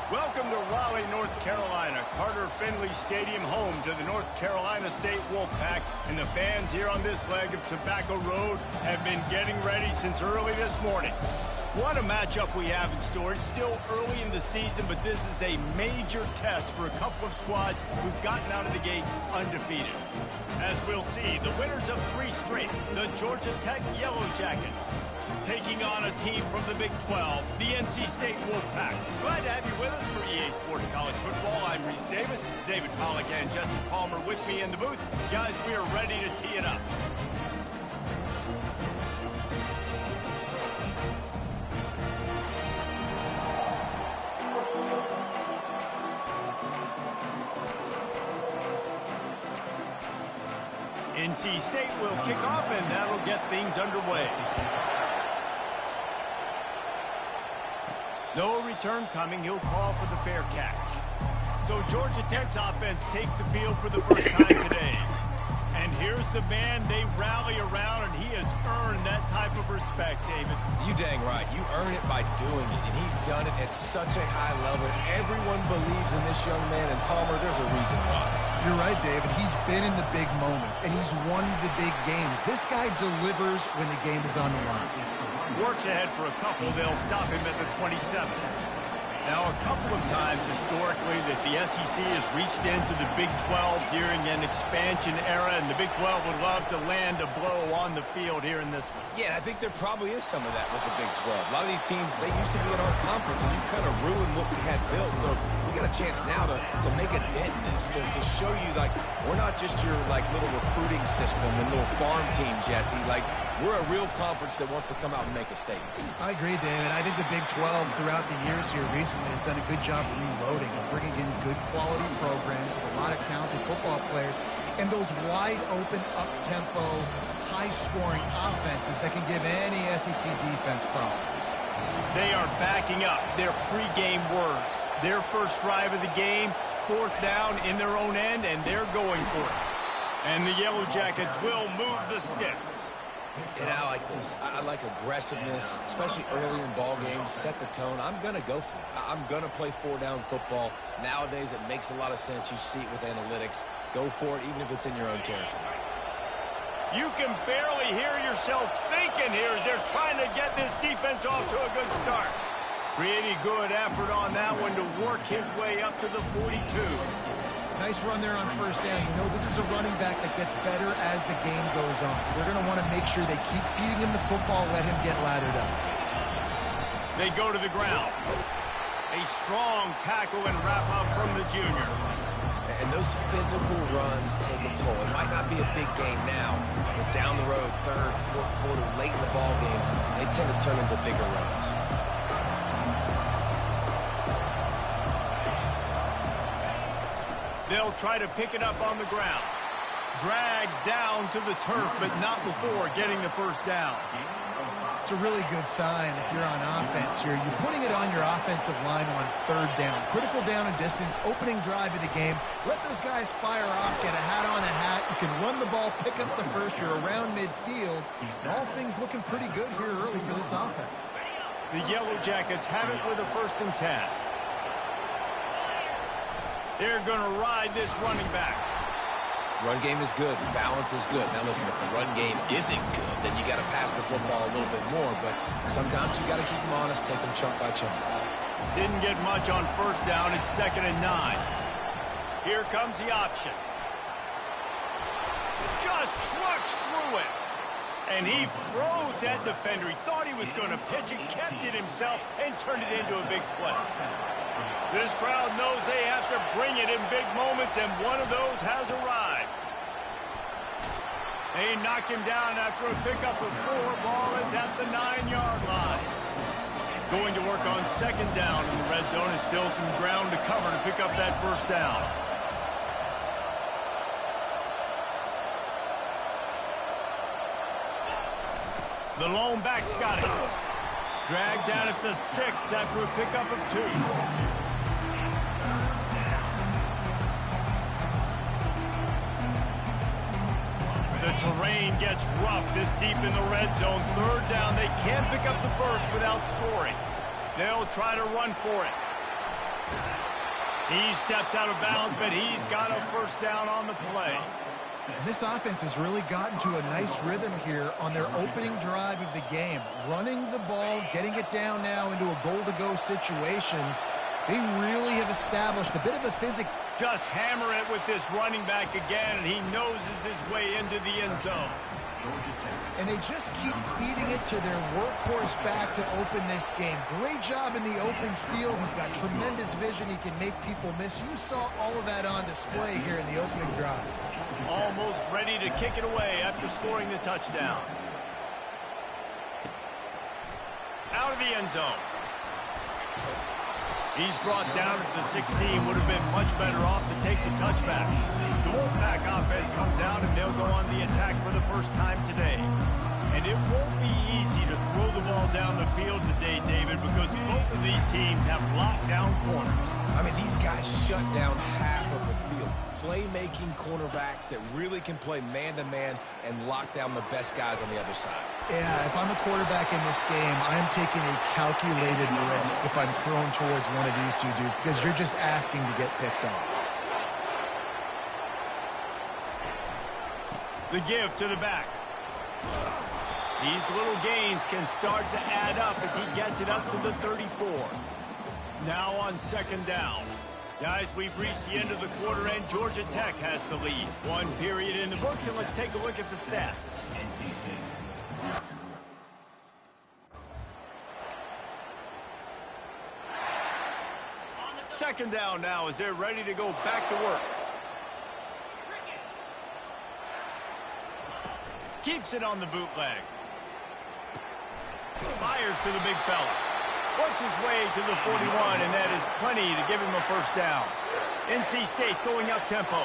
Welcome to Raleigh, North Carolina, Carter Finley Stadium, home to the North Carolina State Wolfpack, and the fans here on this leg of Tobacco Road have been getting ready since early this morning. What a matchup we have in store. It's still early in the season, but this is a major test for a couple of squads who've gotten out of the gate undefeated. As we'll see, the winners of 3 straight, the Georgia Tech Yellow Jackets, taking on a team from the Big 12, the NC State Wolfpack. Glad to have you with us for EA Sports College Football. I'm Reese Davis, David Pollack and Jesse Palmer with me in the booth. Guys, we are ready to tee it up. NC State will kick off, and that'll get things underway. No return coming. He'll call for the fair catch. So Georgia Tech's offense takes the field for the first time today. And here's the man they rally around, and he has earned that type of respect, David. You dang right. You earn it by doing it, and he's done it at such a high level. Everyone believes in this young man, and Palmer, there's a reason why. You're right, David. He's been in the big moments, and he's won the big games. This guy delivers when the game is on the line. Works ahead for a couple. They'll stop him at the 27. Now, a couple of times historically that the SEC has reached into the Big 12 during an expansion era, and the Big 12 would love to land a blow on the field here in this one. Yeah, I think there probably is some of that with the Big 12. A lot of these teams, they used to be in our conference, and you've kind of ruined what we had built. So we got a chance now to make a dent in this, to show you, like, we're not just your, like, little recruiting system and little farm team, Jesse. Like, we're a real conference that wants to come out and make a statement. I agree, David. I think the Big 12 throughout the years here recently has done a good job reloading, bringing in good quality programs with a lot of talented football players and those wide-open, up-tempo, high-scoring offenses that can give any SEC defense problems. They are backing up their pregame words. Their first drive of the game, 4th down in their own end, and they're going for it. And the Yellow Jackets will move the sticks. And I like this. I like aggressiveness, especially early in ball games. Set the tone. I'm going to go for it. I'm going to play 4-down football. Nowadays, it makes a lot of sense. You see it with analytics. Go for it, even if it's in your own territory. You can barely hear yourself thinking here as they're trying to get this defense off to a good start. Pretty good effort on that one to work his way up to the 42. Nice run there on 1st down. You know, this is a running back that gets better as the game goes on. So they're going to want to make sure they keep feeding him the football, let him get laddered up. They go to the ground. A strong tackle and wrap up from the junior. And those physical runs take a toll. It might not be a big game now, but down the road, 3rd, 4th quarter, late in the ball games, they tend to turn into bigger runs. They'll try to pick it up on the ground. Dragged down to the turf, but not before getting the 1st down. It's a really good sign if you're on offense here. You're putting it on your offensive line on 3rd down. Critical down and distance, opening drive of the game. Let those guys fire off, get a hat on a hat. You can run the ball, pick up the 1st. You're around midfield. All things looking pretty good here early for this offense. The Yellow Jackets have it with a 1st and 10. They're going to ride this running back. Run game is good. Balance is good. Now, listen, if the run game isn't good, then you got to pass the football a little bit more. But sometimes you got to keep them honest, take them chunk by chunk. Didn't get much on 1st down. It's 2nd and 9. Here comes the option. Just trucks through it. And he froze that defender. He thought he was going to pitch it, kept it himself, and turned it into a big play. This crowd knows they have to bring it in big moments, and one of those has arrived. They knock him down after a pickup of 4. Ball is at the 9-yard line. Going to work on 2nd down in the red zone, and still some ground to cover to pick up that 1st down. The lone back's got it. Dragged down at the 6 after a pickup of 2. The terrain gets rough this deep in the red zone. 3rd down. They can't pick up the 1st without scoring. They'll try to run for it. He steps out of bounds, but he's got a first down on the play. And this offense has really gotten to a nice rhythm here on their opening drive of the game. Running the ball, getting it down now into a goal-to-go situation. They really have established a bit of a physical. Just hammer it with this running back again, and he noses his way into the end zone. And they just keep feeding it to their workhorse back to open this game. Great job in the open field. He's got tremendous vision. He can make people miss. You saw all of that on display here in the opening drive. Almost ready to kick it away after scoring the touchdown. Out of the end zone. He's brought down at the 16. Would have been much better off to take the touchback. The Wolfpack offense comes out, and they'll go on the attack for the first time today. And it won't be easy to throw the ball down the field today, David, because both of these teams have lockdown corners. I mean, these guys shut down half of the field. Playmaking cornerbacks that really can play man-to-man and lock down the best guys on the other side. Yeah, if I'm a quarterback in this game, I'm taking a calculated risk if I'm thrown towards one of these two dudes because you're just asking to get picked off. The give to the back. These little gains can start to add up as he gets it up to the 34. Now on second down. Guys, we've reached the end of the quarter, and Georgia Tech has the lead. One period in the books, and let's take a look at the stats. Second down now as they're ready to go back to work. Keeps it on the bootleg. Fires to the big fella. Works his way to the 41, and that is plenty to give him a first down. NC State going up-tempo.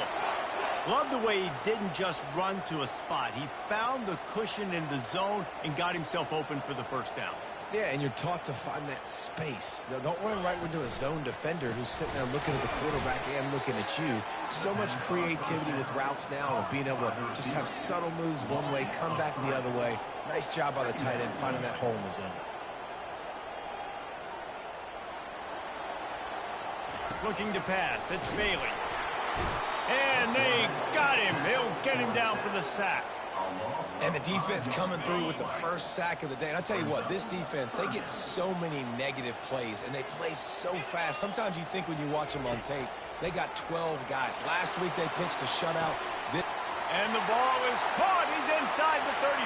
Love the way he didn't just run to a spot. He found the cushion in the zone and got himself open for the first down. Yeah, and you're taught to find that space. Don't run right into a zone defender who's sitting there looking at the quarterback and looking at you. So much creativity with routes now and being able to just have subtle moves one way, come back the other way. Nice job by the tight end finding that hole in the zone. Looking to pass. It's Bailey. And they got him. They'll get him down for the sack. And the defense coming through with the first sack of the day. And I tell you what, this defense, they get so many negative plays, and they play so fast. Sometimes you think when you watch them on tape, they got 12 guys. Last week they pitched a shutout. And the ball is caught. He's inside the 35.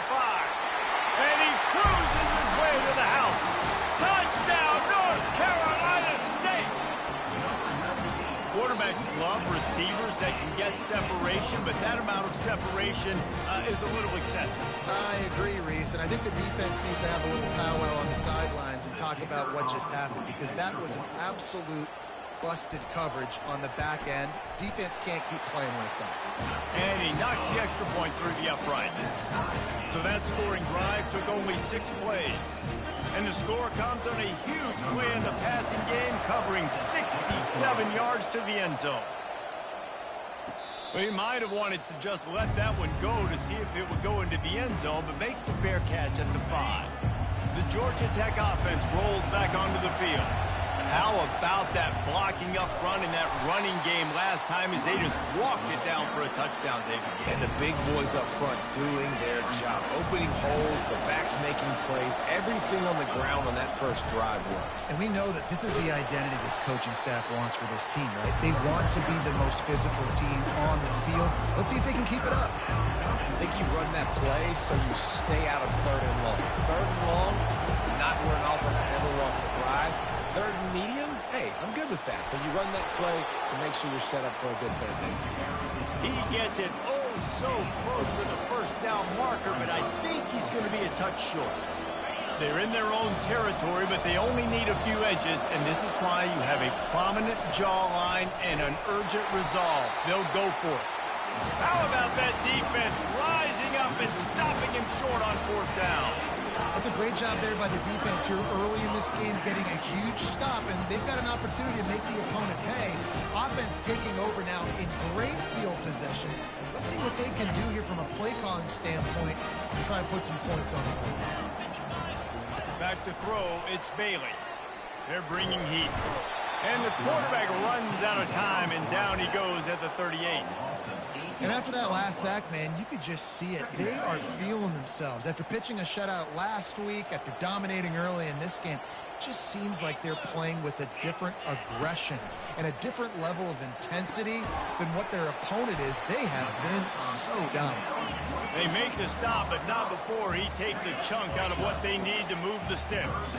And he cruises his way to the house. Touchdown, North Carolina State. Quarterbacks love receivers that can get separation, but that amount of separation is a little excessive. I agree, Reese, and I think the defense needs to have a little powwow on the sidelines and talk about what just happened, because that was an absolute busted coverage on the back end. Defense can't keep playing like that. And he knocks the extra point through the uprights. So that scoring drive took only 6 plays. And the score comes on a huge play in the passing game, covering 67 yards to the end zone. Well, he might have wanted to just let that one go to see if it would go into the end zone, but makes the fair catch at the 5. The Georgia Tech offense rolls back onto the field. How about that blocking up front in that running game last time as they just walked it down for a touchdown, David? And the big boys up front doing their job. Opening holes, the backs making plays, everything on the ground on that first drive worked. And we know that this is the identity this coaching staff wants for this team, right? They want to be the most physical team on the field. Let's see if they can keep it up. I think you run that play so you stay out of third and long. Third and long is not where an offense ever wants to thrive. Third and medium, hey, I'm good with that. So you run that play to make sure you're set up for a good third down. He gets it so close to the first down marker, but I think he's going to be a touch short. They're in their own territory, but they only need a few edges, and this is why you have a prominent jawline and an urgent resolve. They'll go for it. How about that defense rising up and stopping him short on 4th down? That's a great job there by the defense here early in this game, getting a huge stop, and they've got an opportunity to make the opponent pay. Offense taking over now in great field possession. Let's see what they can do here from a play calling standpoint and try to put some points on the board. Back to throw, it's Bailey. They're bringing heat. And the quarterback runs out of time, and down he goes at the 38. And after that last sack, man, you could just see it. They are feeling themselves. After pitching a shutout last week, after dominating early in this game, it just seems like they're playing with a different aggression and a different level of intensity than what their opponent is. They have been so dominant. They make the stop, but not before he takes a chunk out of what they need to move the sticks.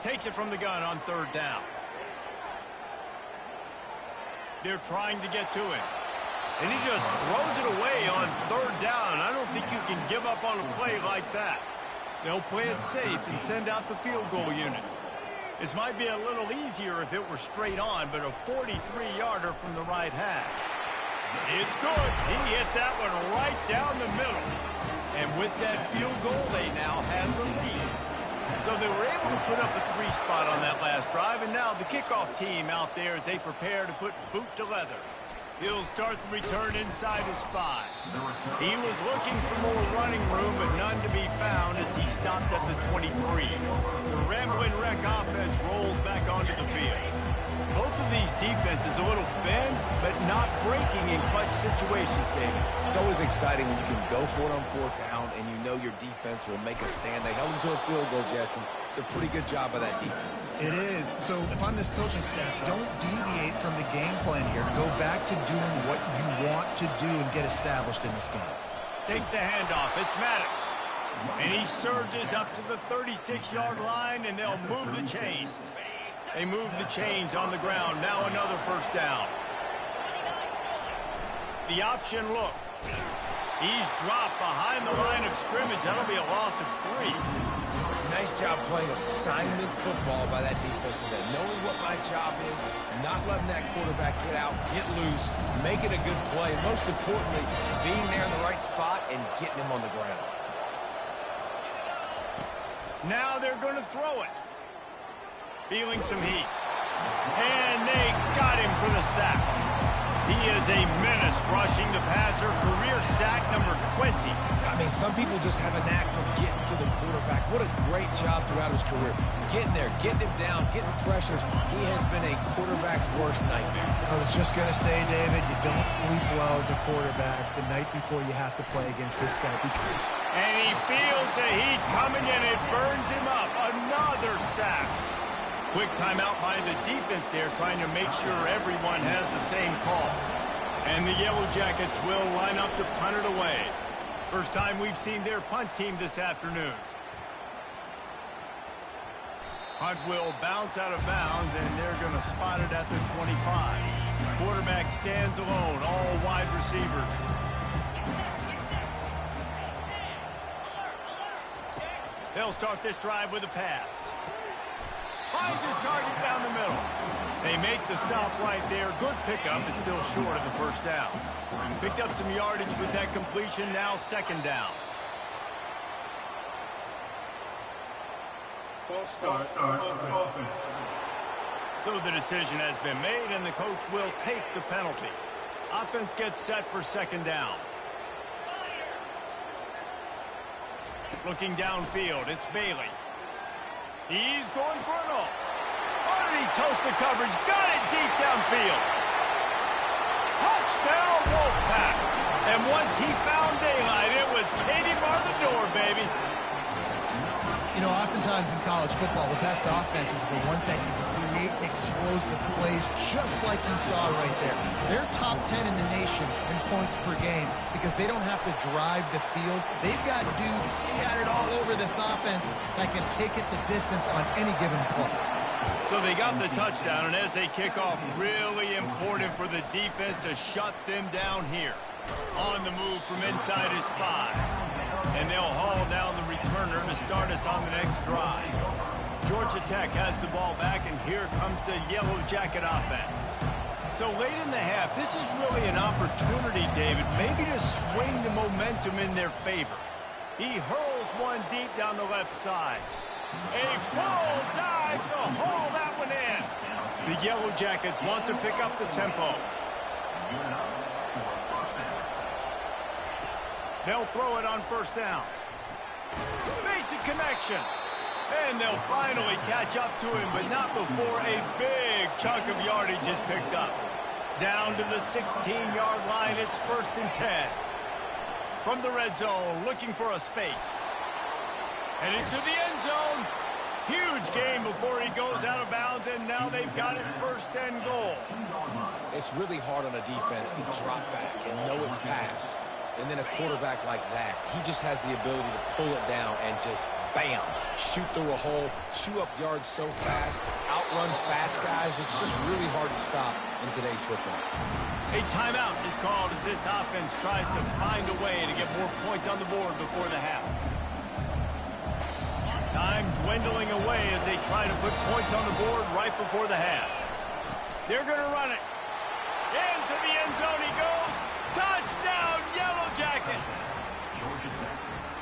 Takes it from the gun on third down. They're trying to get to it. And he just throws it away on third down. I don't think you can give up on a play like that. They'll play it safe and send out the field goal unit. This might be a little easier if it were straight on, but a 43-yarder from the right hash. It's good. He hit that one right down the middle. And with that field goal, they now have the lead. So they were able to put up a 3 spot on that last drive, and now the kickoff team out there as they prepare to put boot to leather. He'll start the return inside his 5. He was looking for more running room, but none to be found as he stopped at the 23. The Ramblin' Wreck offense rolls back onto the field. Both of these defenses a little bent, but not breaking in clutch situations, David. It's always exciting when you can go for it on fourth down and you know your defense will make a stand. They held them to a field goal, Jesse. It's a pretty good job by that defense. It is. So if I'm this coaching staff, don't deviate from the game plan here. Go back to doing what you want to do and get established in this game. Takes the handoff. It's Maddox. And he surges up to the 36-yard line, and they'll move the chains. They move the chains on the ground. Now another first down. The option look. He's dropped behind the line of scrimmage. That'll be a loss of 3. Nice job playing assignment football by that defensive end. Knowing what my job is, not letting that quarterback get out, get loose, making a good play, and most importantly, being there in the right spot and getting him on the ground. Now they're going to throw it. Feeling some heat. And they got him for the sack. He is a menace rushing the passer. Career sack number 20. I mean, some people just have a knack for getting to the quarterback. What a great job throughout his career. Getting there, getting him down, getting pressures. He has been a quarterback's worst nightmare. I was just going to say, David, you don't sleep well as a quarterback the night before you have to play against this guy. And he feels the heat coming and it burns him up. Another sack. Quick timeout by the defense there, trying to make sure everyone has the same call. And the Yellow Jackets will line up to punt it away. First time we've seen their punt team this afternoon. Punt will bounce out of bounds, and they're going to spot it at the 25. Quarterback stands alone, all wide receivers. They'll start this drive with a pass. Finds his target down the middle. They make the stop right there. Good pickup. It's still short of the first down. Picked up some yardage with that completion. Now second down. False start. Offense. So the decision has been made, and the coach will take the penalty. Offense gets set for second down. Looking downfield, it's Bailey. He's going for it all. Oh, did he toast the coverage? Got it deep downfield. Touchdown, Wolfpack. And once he found daylight, it was Katie bar the door, baby. You know, oftentimes in college football, the best offenses are the ones that can create explosive plays, just like you saw right there. They're top 10 in the nation in points per game because they don't have to drive the field. They've got dudes scattered all over this offense that can take it the distance on any given play. So they got the touchdown, and as they kick off, really important for the defense to shut them down here. On the move from inside his 5. And they'll haul down the returner to start us on the next drive. Georgia Tech has the ball back, and here comes the Yellow Jacket offense. So late in the half, this is really an opportunity, David, maybe to swing the momentum in their favor. He hurls one deep down the left side. A full dive to haul that one in. The Yellow Jackets want to pick up the tempo. They'll throw it on first down. Makes a connection. And they'll finally catch up to him, but not before a big chunk of yardage is picked up. Down to the 16-yard line, it's 1st and 10. From the red zone, looking for a space. And into the end zone. Huge gain before he goes out of bounds, and now they've got it 1st and goal. It's really hard on a defense to drop back and know it's pass. And then a quarterback like that, he just has the ability to pull it down and just, bam, shoot through a hole, chew up yards so fast, outrun fast guys. It's just really hard to stop in today's football. A timeout is called as this offense tries to find a way to get more points on the board before the half. Time dwindling away as they try to put points on the board right before the half. They're going to run it. Into the end zone he goes. Touchdown, Yellow Jackets!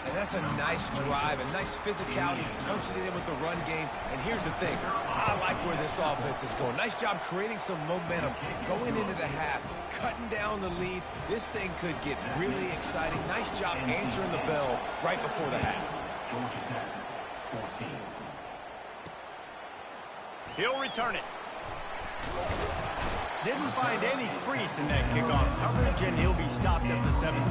And that's a nice drive, a nice physicality, punching it in with the run game. And here's the thing, I like where this offense is going. Nice job creating some momentum, going into the half, cutting down the lead. This thing could get really exciting. Nice job answering the bell right before the half. He'll return it. Didn't find any crease in that kickoff coverage, and he'll be stopped at the 17.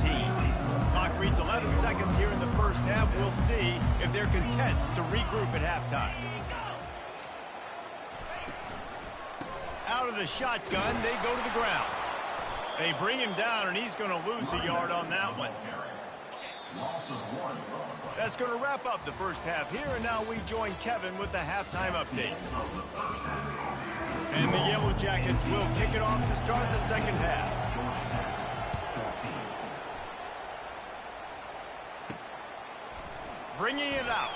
Clock reads 11 seconds here in the first half. We'll see if they're content to regroup at halftime. Out of the shotgun, they go to the ground. They bring him down, and he's going to lose a yard on that one. That's going to wrap up the first half here, and now we join Kevin with the halftime update. And the Yellow Jackets will kick it off to start the second half. Bringing it out.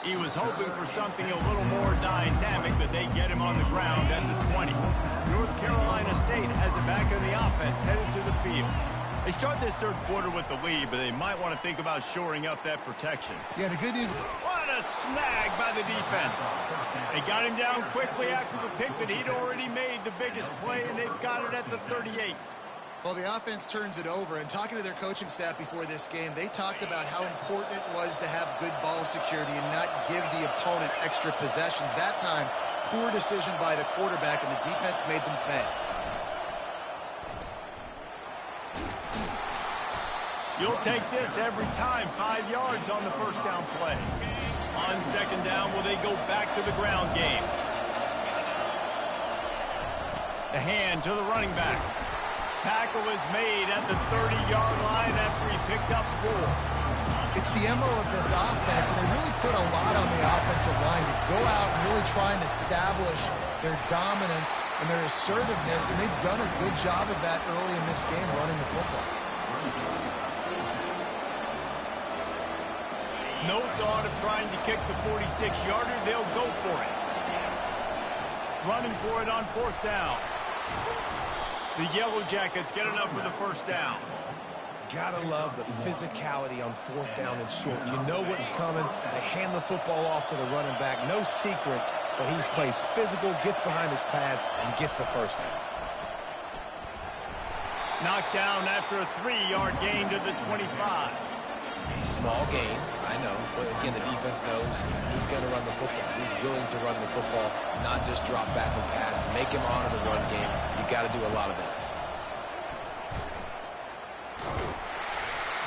He was hoping for something a little more dynamic, but they get him on the ground at the 20. North Carolina State has it back in the offense, headed to the field. They start this third quarter with the lead, but they might want to think about shoring up that protection. Yeah, the good news... What a snag by the defense. They got him down quickly after the pick, but he'd already made the biggest play, and they've got it at the 38. Well, the offense turns it over, and talking to their coaching staff before this game, they talked about how important it was to have good ball security and not give the opponent extra possessions. That time, poor decision by the quarterback, and the defense made them pay. You'll take this every time. 5 yards on the first down play. On second down, will they go back to the ground game? The hand to the running back. Tackle is made at the 30-yard line after he picked up 4. It's the MO of this offense, and they really put a lot on the offensive line to go out and really try and establish their dominance and their assertiveness, and they've done a good job of that early in this game running the football. No thought of trying to kick the 46-yarder. They'll go for it. Running for it on fourth down. The Yellow Jackets get enough for the first down. Gotta love the physicality on fourth down and short. You know what's coming. They hand the football off to the running back. No secret, but he plays physical, gets behind his pads, and gets the first down. Knocked down after a 3-yard gain to the 25. Small gain, I know, but again, the defense knows he's going to run the football. He's willing to run the football, not just drop back and pass, make him honor the run game. You got to do a lot of this.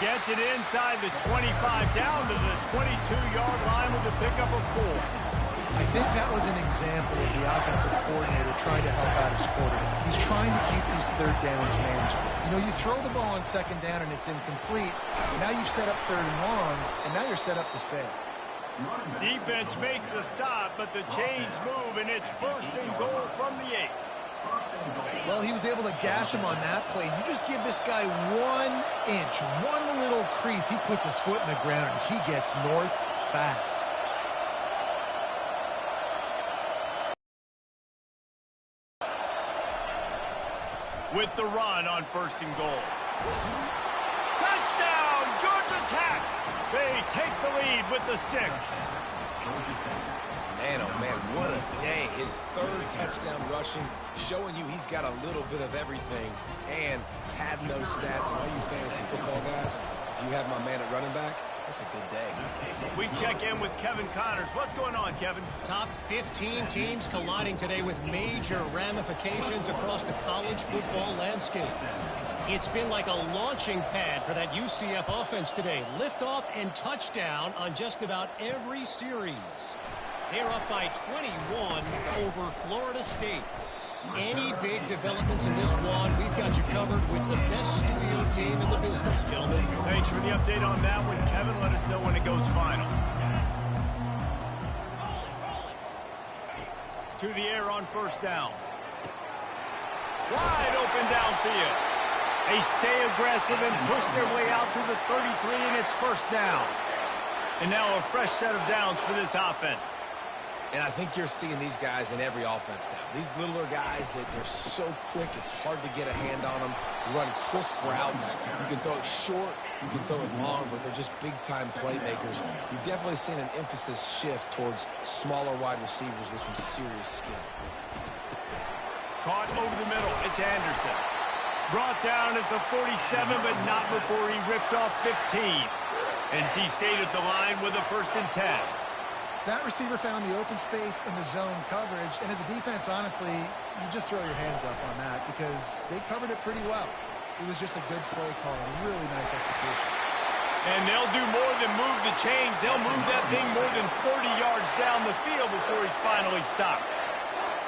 Gets it inside the 25, down to the 22-yard line with a pickup of 4. I think that was an example of the offensive coordinator trying to help out his quarterback. He's trying to keep these third downs manageable. You know, you throw the ball on second down and it's incomplete. Now you've set up third and long, and now you're set up to fail. Defense makes a stop, but the chains move, and it's 1st and goal from the 8. Well, he was able to gash him on that play. You just give this guy 1 inch, one little crease, he puts his foot in the ground, and he gets north fast. With the run on 1st and goal. Touchdown, Georgia Tech! They take the lead with the 6. Man, oh man, what a day. His third touchdown rushing, showing you he's got a little bit of everything and padding those stats. And all you fantasy football guys, if you have my man at running back, that's a good day. We check in with Kevin Connors. What's going on, Kevin? Top 15 teams colliding today with major ramifications across the college football landscape. It's been like a launching pad for that UCF offense today. Liftoff and touchdown on just about every series. They're up by 21 over Florida State. Any big developments in this one, we've got you covered with the best studio team in the business, gentlemen. Thanks for the update on that one, Kevin. Let us know when it goes final. To the air on first down. Wide open downfield. They stay aggressive and push their way out to the 33, and it's first down. And now a fresh set of downs for this offense. And I think you're seeing these guys in every offense now. These littler guys, they're so quick, it's hard to get a hand on them. Run crisp routes. You can throw it short, you can throw it long, but they're just big-time playmakers. You've definitely seen an emphasis shift towards smaller wide receivers with some serious skill. Caught over the middle. It's Anderson. Brought down at the 47, but not before he ripped off 15. NC State at the line with a 1st and 10. That receiver found the open space in the zone coverage, and as a defense, honestly, you just throw your hands up on that because they covered it pretty well. It was just a good play call and really nice execution. And they'll do more than move the chains. They'll move that thing more than 30 yards down the field before he's finally stopped.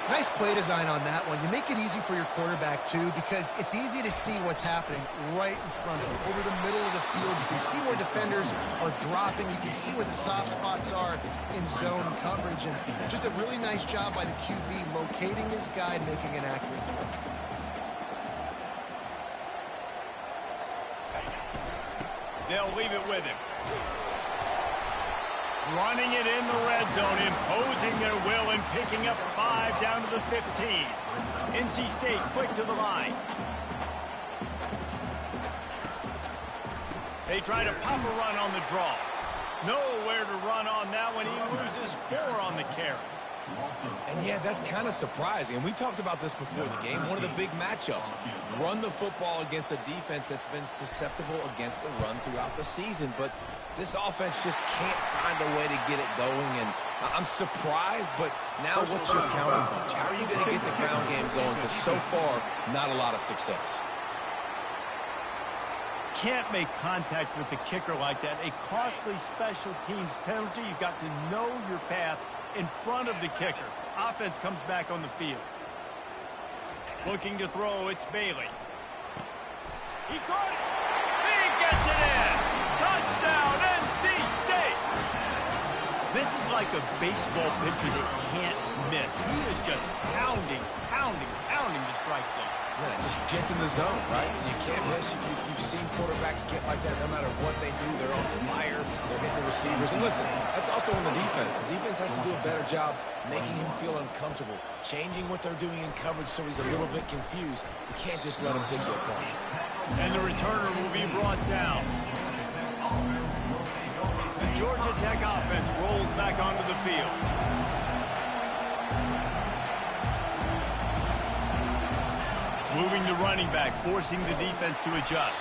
Nice play design on that one. You make it easy for your quarterback, too, because it's easy to see what's happening right in front of you. Over the middle of the field, you can see where defenders are dropping. You can see where the soft spots are in zone coverage. And just a really nice job by the QB locating his guy and making an accurate throw. They'll leave it with him. Running it in the red zone, imposing their will and picking up 5 down to the 15. NC State quick to the line. They try to pop a run on the draw. Nowhere to run on that one. He loses 4 on the carry. And yeah, that's kind of surprising. And we talked about this before the game. One of the big matchups. Run the football against a defense that's been susceptible against the run throughout the season. But this offense just can't find a way to get it going. And I'm surprised, but now what's your counter punch? How are you going to get the ground game going? Because so far, not a lot of success. Can't make contact with the kicker like that. A costly special teams penalty. You've got to know your path in front of the kicker. Offense comes back on the field. Looking to throw, it's Bailey. He caught it. He gets it in. Touchdown, NC State. This is like a baseball pitcher that can't miss. He is just pounding the strike zone. Man, it just gets in the zone, right? You can't miss. You've seen quarterbacks get like that no matter what they do. They're on fire. They're hitting the receivers. And listen, that's also on the defense. The defense has to do a better job making him feel uncomfortable, changing what they're doing in coverage so he's a little bit confused. You can't just let him pick you apart. And the returner will be brought down. The Georgia Tech offense rolls back onto the field. Moving the running back, forcing the defense to adjust.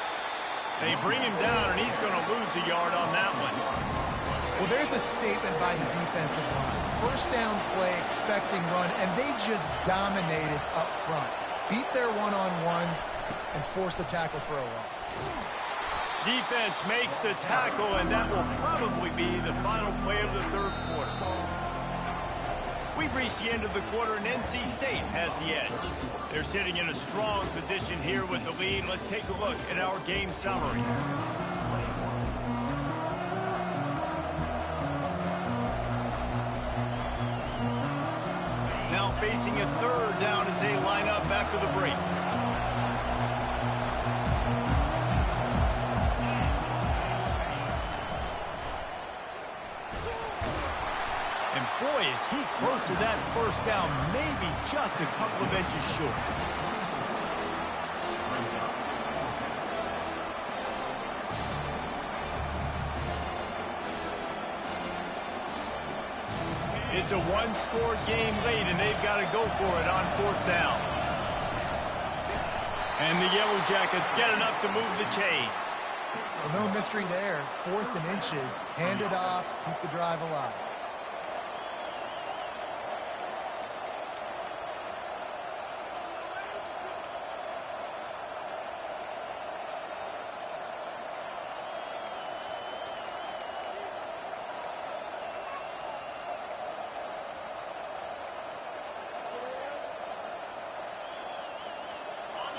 They bring him down, and he's going to lose a yard on that one. Well, there's a statement by the defensive line. First down play, expecting run, and they just dominated up front. Beat their one-on-ones and forced the tackle for a loss. Defense makes the tackle, and that will probably be the final play of the third quarter. We've reached the end of the quarter, and NC State has the edge. They're sitting in a strong position here with the lead. Let's take a look at our game summary. Now facing a third down as they line up after the break. And boy, is he close to that first down, maybe just a couple of inches short. It's a one-score game late, and they've got to go for it on 4th down. And the Yellow Jackets get enough to move the chains. Well, no mystery there. 4th and inches. Hand it off. Keep the drive alive.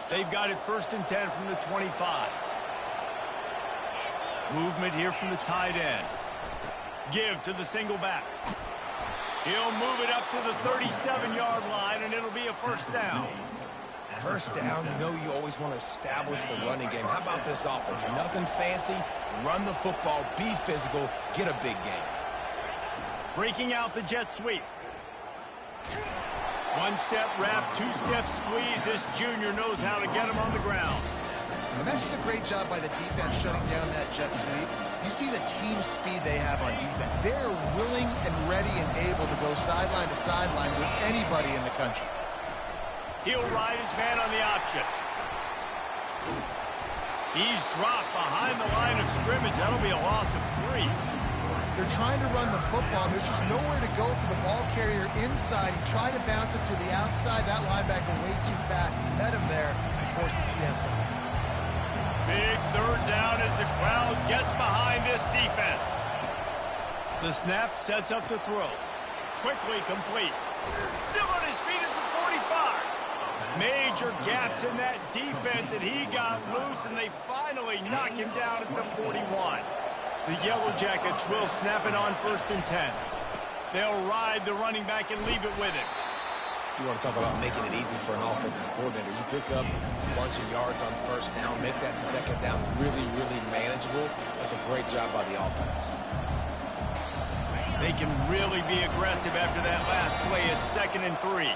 They've got it 1st and 10 from the 25. Movement here from the tight end. Give to the single back. He'll move it up to the 37-yard line, and it'll be a 1st down. 1st down, you know you always want to establish the running game. How about this offense? Nothing fancy. Run the football, be physical, get a big gain. Breaking out the jet sweep. One-step wrap, two-step squeeze. This junior knows how to get him on the ground. And that's just a great job by the defense shutting down that jet sweep. You see the team speed they have on defense. They're willing and ready and able to go sideline to sideline with anybody in the country. He'll ride his man on the option. He's dropped behind the line of scrimmage. That'll be a loss of 3. They're trying to run the football. There's just nowhere to go for the ball carrier inside. He tried to bounce it to the outside. That linebacker way too fast. He met him there and forced the TFL. Big 3rd down as the crowd gets behind this defense. The snap sets up the throw. Quickly complete. Still on his feet at the 45. Major gaps in that defense, and he got loose, and they finally knock him down at the 41. The Yellow Jackets will snap it on 1st and 10. They'll ride the running back and leave it with him. You want to talk about making it easy for an offensive coordinator. You pick up a bunch of yards on 1st down, make that 2nd down really, really manageable. That's a great job by the offense. They can really be aggressive after that last play. It's 2nd and 3.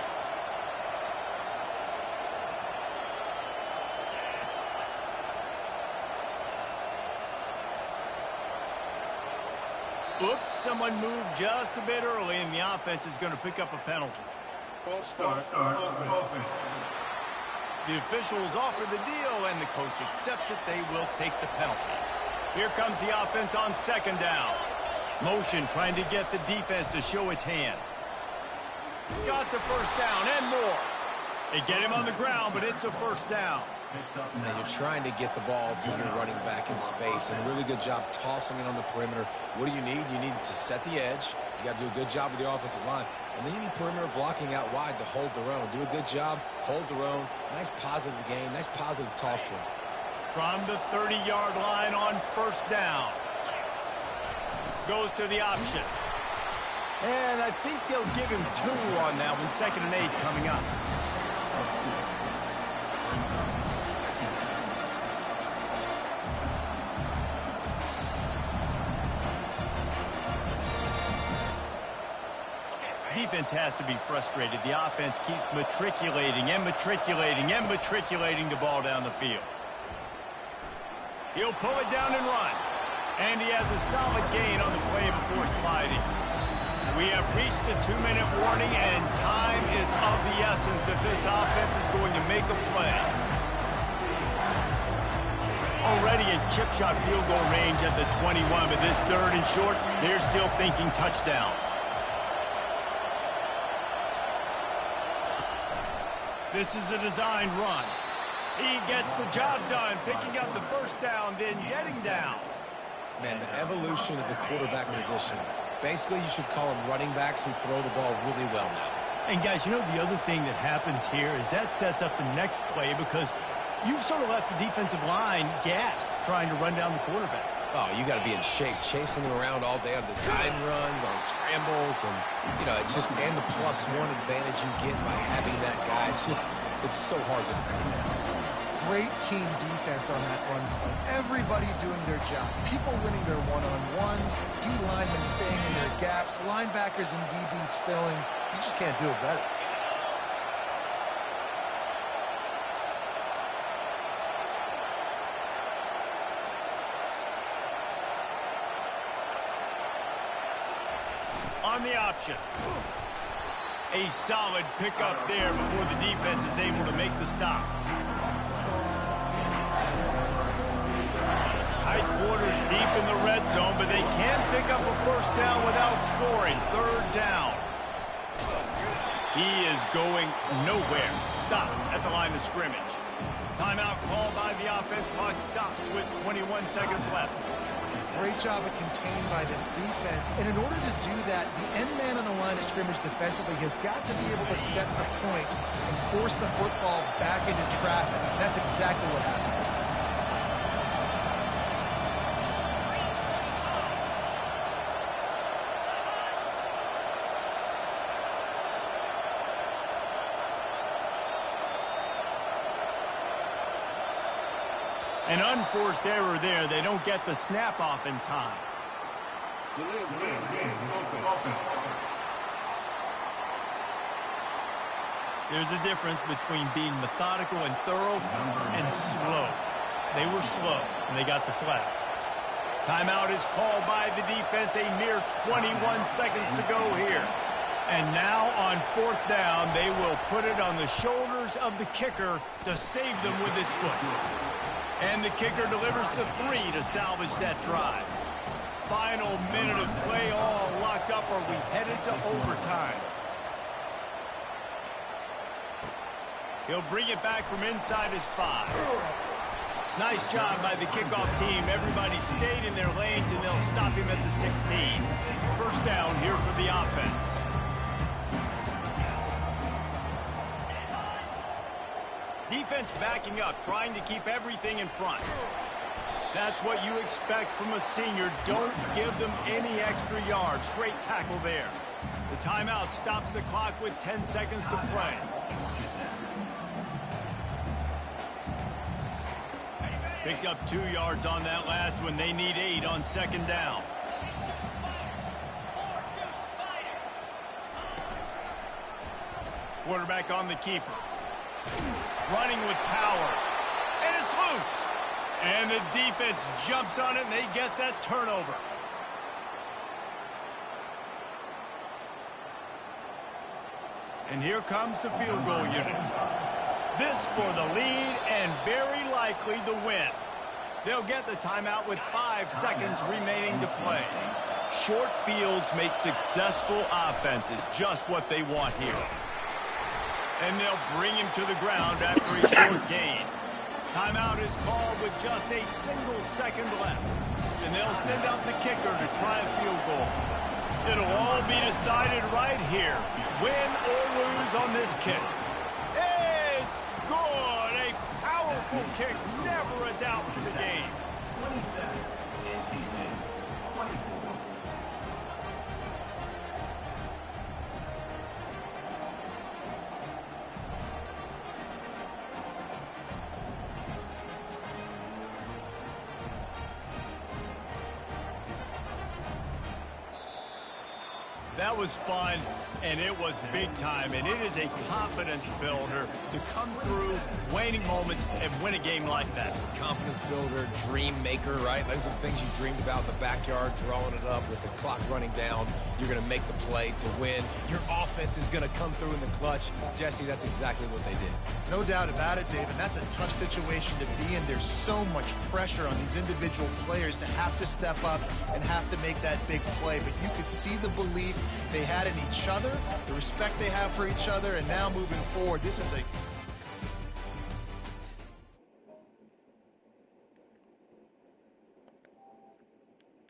Oops, someone moved just a bit early, and the offense is going to pick up a penalty. False start, offense. The officials offer the deal, and the coach accepts it. They will take the penalty. Here comes the offense on 2nd down. Motion trying to get the defense to show its hand. Got the 1st down and more. They get him on the ground, but it's a 1st down. And you're trying to get the ball to your running back in space, and a really good job tossing it on the perimeter. What do you need? You need to set the edge. You got to do a good job with the offensive line. And then you need perimeter blocking out wide to hold their own. Do a good job, hold their own. Nice positive game, nice positive toss play. From the 30-yard line on 1st down. Goes to the option. And I think they'll give him 2 on that one. 2nd and 8 coming up. Defense has to be frustrated. The offense keeps matriculating and matriculating and matriculating the ball down the field. He'll pull it down and run. And he has a solid gain on the play before sliding. We have reached the 2-minute warning, and time is of the essence if this offense is going to make a play. Already in chip shot field goal range at the 21, but this 3rd and short, they're still thinking touchdown. This is a designed run. He gets the job done, picking up the 1st down, then getting down. Man, the evolution of the quarterback position. Basically, you should call them running backs who throw the ball really well now. And, guys, you know the other thing that happens here is that sets up the next play because you've sort of left the defensive line gassed trying to run down the quarterback. Oh, you got to be in shape, chasing him around all day on design runs, on scrambles, and, you know, it's just, and the +1 advantage you get by having that guy. It's just, it's so hard to defend. Great team defense on that run play. Everybody doing their job. People winning their one-on-ones, D linemen staying in their gaps, linebackers and DBs filling. You just can't do it better. on the option. A solid pickup there before the defense is able to make the stop. Tight quarters deep in the red zone, but they can pick up a first down without scoring. Third down. He is going nowhere. Stop at the line of scrimmage. Timeout called by the offense. Clock stops with 21 seconds left. Great job of contained by this defense. And in order to do that, the end man on the line of scrimmage defensively has got to be able to set the point and force the football back into traffic. That's exactly what happened. An unforced error there. They don't get the snap off in time. There's a difference between being methodical and thorough and slow. They were slow, and they got the flag. Timeout is called by the defense. A mere 21 seconds to go here. And now on fourth down, they will put it on the shoulders of the kicker to save them with his foot. And the kicker delivers the 3 to salvage that drive. Final minute of play, all locked up. Are we headed to overtime? He'll bring it back from inside his 5. Nice job by the kickoff team. Everybody stayed in their lanes, and they'll stop him at the 16. First down here for the offense. Defense backing up, trying to keep everything in front. That's what you expect from a senior. Don't give them any extra yards. Great tackle there. The timeout stops the clock with 10 seconds to play. Picked up 2 yards on that last one. They need 8 on second down. Quarterback on the keeper. Running with power. And it's loose. And the defense jumps on it, and they get that turnover. And here comes the field goal unit. This for the lead and very likely the win. They'll get the timeout with 5 seconds remaining to play. Short fields make successful offenses just what they want here. And they'll bring him to the ground after a short gain. Timeout is called with just a single second left. And they'll send out the kicker to try a field goal. It'll all be decided right here. Win or lose on this kick. It's good. A powerful kick. Never a doubt for the game. 27 is season 24. That was fun, and it was big time, and it is a confidence builder to come through waning moments and win a game like that. Confidence builder, dream maker, right? Those are the things you dreamed about in the backyard, drawing it up with the clock running down. You're going to make the play to win. Your offense is going to come through in the clutch. Jesse, that's exactly what they did. No doubt about it, David. That's a tough situation to be in. There's so much pressure on these individual players to have to step up and have to make that big play. But you could see the belief they had in each other, the respect they have for each other, and now moving forward, this is a